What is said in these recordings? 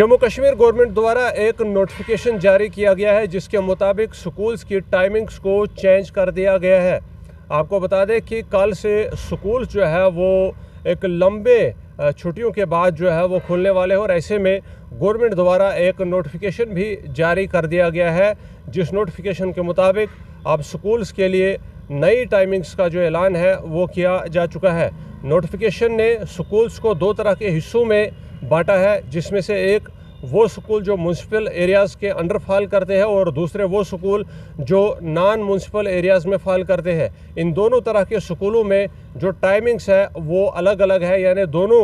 Jammu Kashmir government द्वारा एक notification जारी किया गया है जिसके मुताबिक स्कूल्स की टाइमिंग्स को चेंज कर दिया गया है। आपको बता दें कि कल से स्कूल जो है वो एक लंबे छुट्टियों के बाद जो है वो खुलने वाले हैं और ऐसे में गवर्नमेंट द्वारा एक नोटिफिकेशन भी जारी कर दिया गया है, जिस नोटिफिकेशन के मुताबिक अब स्कूल्स के लिए नई टाइमिंग्स का जो ऐलान है वो किया जा चुका है। नोटिफिकेशन ने स्कूल्स को दो तरह के हिस्सों में बांटा है, जिसमें से एक वो स्कूल जो म्यूनसिपल एरियाज़ के अंडर फॉल करते हैं और दूसरे वो स्कूल जो नॉन म्यूनसिपल एरियाज़ में फॉल करते हैं। इन दोनों तरह के स्कूलों में जो टाइमिंग्स है वो अलग अलग है, यानी दोनों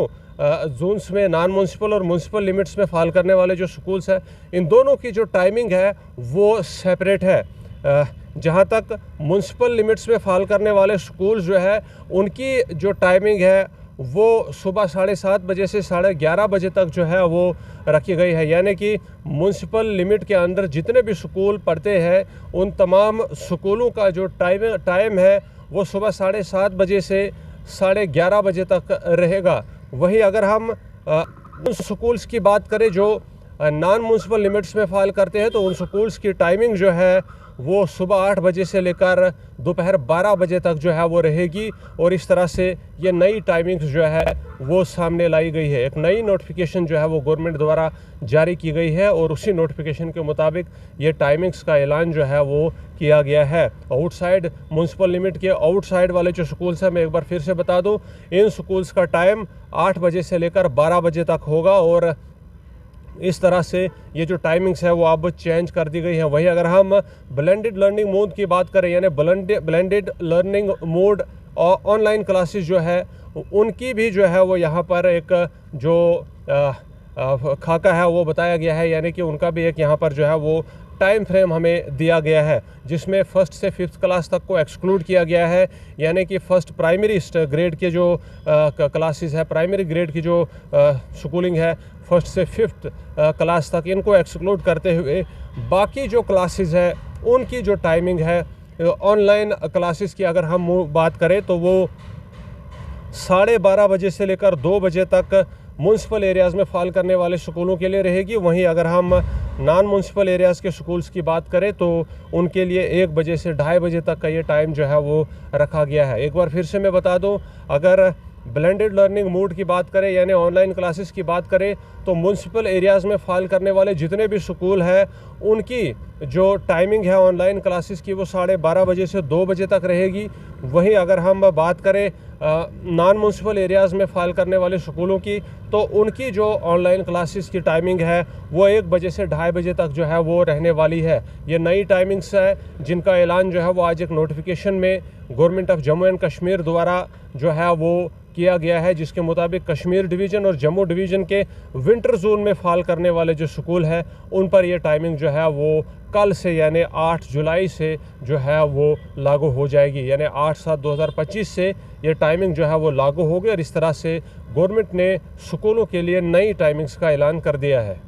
जोन्स में नॉन म्यूनसिपल और म्यूनसिपल लिमिट्स में फॉल करने वाले जो स्कूल्स हैं, इन दोनों की जो टाइमिंग है वो सेपरेट है। जहाँ तक म्यूनसिपल लिमिट्स में फॉल करने वाले स्कूल जो है उनकी जो टाइमिंग है वो सुबह 7:30 बजे से 11:30 बजे तक जो है वो रखी गई है, यानी कि म्यूनसिपल लिमिट के अंदर जितने भी स्कूल पढ़ते हैं उन तमाम स्कूलों का जो टाइम है वो सुबह 7:30 बजे से 11:30 बजे तक रहेगा। वहीं अगर हम उन स्कूल्स की बात करें जो नॉन म्यूनसिपल लिमिट्स में फॉल करते हैं तो उन स्कूल्स की टाइमिंग जो है वो सुबह 8 बजे से लेकर दोपहर 12 बजे तक जो है वो रहेगी और इस तरह से ये नई टाइमिंग्स जो है वो सामने लाई गई है। एक नई नोटिफिकेशन जो है वो गवर्नमेंट द्वारा जारी की गई है और उसी नोटिफिकेशन के मुताबिक ये टाइमिंग्स का ऐलान जो है वो किया गया है। आउटसाइड म्यूनसिपल लिमिट के आउटसाइड वाले जो स्कूल्स हैं, मैं एक बार फिर से बता दूँ, इन स्कूल्स का टाइम 8 बजे से लेकर 12 बजे तक होगा और इस तरह से ये जो टाइमिंग्स है वो अब चेंज कर दी गई है। वहीं अगर हम ब्लेंडेड लर्निंग मोड की बात करें, यानी ब्लेंडेड लर्निंग मोड और ऑनलाइन क्लासेस जो है उनकी भी जो है वो यहाँ पर एक जो खाका है वो बताया गया है, यानी कि उनका भी एक यहाँ पर जो है वो टाइम फ्रेम हमें दिया गया है, जिसमें 1st से 5th क्लास तक को एक्सक्लूड किया गया है, यानी कि फर्स्ट प्राइमरी ग्रेड के जो क्लासेस है, प्राइमरी ग्रेड की जो स्कूलिंग है 1st से 5th क्लास तक, इनको एक्सक्लूड करते हुए बाकी जो क्लासेस है उनकी जो टाइमिंग है ऑनलाइन क्लासेस की अगर हम बात करें तो वो 12:30 बजे से लेकर 2 बजे तक म्यूनसिपल एरियाज़ में फॉल करने वाले स्कूलों के लिए रहेगी। वहीं अगर हम नॉन म्यूनसिपल एरियाज़ के स्कूल्स की बात करें तो उनके लिए 1 बजे से 2:30 बजे तक का ये टाइम जो है वो रखा गया है। एक बार फिर से मैं बता दूं, अगर ब्लेंडेड लर्निंग मोड की बात करें यानी ऑनलाइन क्लासेस की बात करें तो म्यूनसिपल एरियाज़ में फॉल करने वाले जितने भी स्कूल हैं उनकी जो टाइमिंग है ऑनलाइन क्लासेस की वो 12:30 बजे से 2 बजे तक रहेगी। वहीं अगर हम बात करें नॉन म्यूनसिपल एरियाज़ में फॉल करने वाले स्कूलों की तो उनकी जो ऑनलाइन क्लासेस की टाइमिंग है वो 1 बजे से 2:30 बजे तक जो है वो रहने वाली है। ये नई टाइमिंग्स है जिनका ऐलान जो है वो आज एक नोटिफिकेशन में government of Jammu and Kashmir द्वारा जो है वो किया गया है, जिसके मुताबिक कश्मीर डिवीज़न और जम्मू डिवीज़न के विंटर जोन में फॉल करने वाले जो स्कूल है उन पर ये टाइमिंग जो है वो कल से यानी 8 जुलाई से जो है वो लागू हो जाएगी, यानी 8/7/2025 से ये टाइमिंग जो है वो लागू होगी और इस तरह से गवर्नमेंट ने स्कूलों के लिए नई टाइमिंग्स का ऐलान कर दिया है।